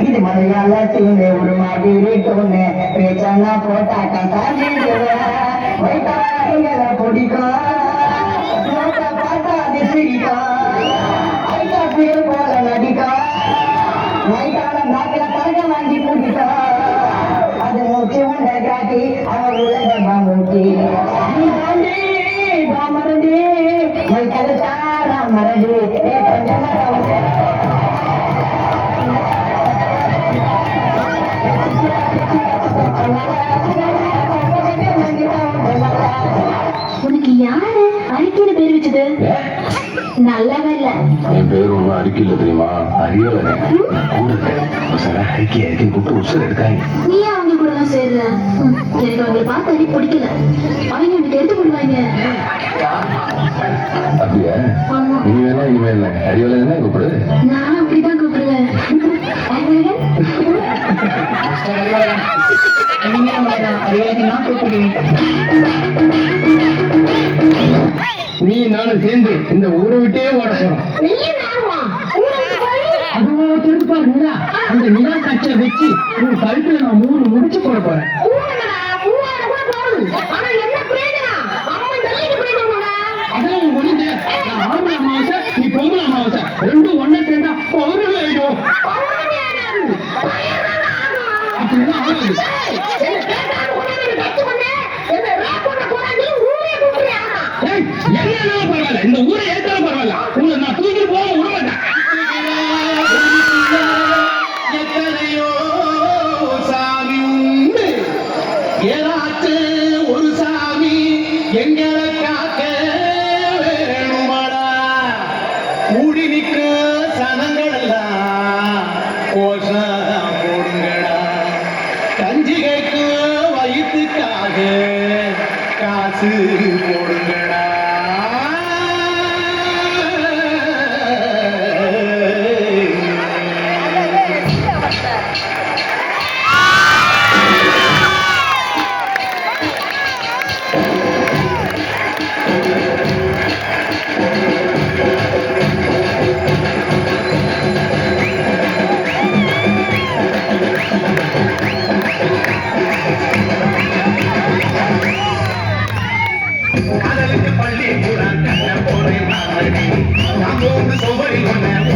இது மலையாளத்திலே ஒரு மாதிரி பொண்ணு பேச்சா போட்டாக்க பிடிக்கும் பார்த்தா அது சிரிக்கும் ஐட்டா பேர் போல நடிக்கும் நைட்டால நாக்கில தங்க வாங்கி குடிக்கும் அது மூச்சு உண்டை காட்டி அவன் உலகமா மூச்சு நீ தாண்டி மறந்து கருத்தாரா மறந்து உனக்கு யாரு அறிக்கையில பேர் வச்சது? நல்லவே இல்ல. என் பேர் ஒன்றும் அறிக்கையில தெரியுமா? அறியல அறிக்கை அறிக்கை கூப்பிட்டு உசுர் எடுக்காங்க. நீ அவங்க கூட தான் சேர்ற. எனக்கு அவங்களை பார்த்து அறி பிடிக்கல. அவங்க எனக்கு எடுத்து போடுவாங்க. அப்படியா? நீ வேணா இனிமேல் அறியல தானே கூப்பிடு. நானும் அப்படிதான் கூப்பிடுவேன். நீ நானும் சேர்ந்து இந்த ஊரை விட்டே ஓட போறோம். அந்த நிலா கச்ச வச்சு உன் கழுத்துல நான் 3 முடிச்சு போட போறேன். அதான் முடிஞ்ச ஆம்பளை அமாவாசை நீ பொம்பளை அமாவாசை ரெண்டும் ஒன்ன சேர்ந்தா பௌர்ணமி ஆயிடும். அப்படிதான் ஆகுது. ஒரு சாமி எங்களை காக்க வேணுமாடா கூடி நிற்க சனங்கள் எல்லாம் கோஷம் போடுங்கடா கஞ்சி கேட்க வயிற்றுக்காக காசு போடுங்கடா கடலுக்கு பள்ளி கூட கட்ட போறேன் நான் சோபரி கொண்ட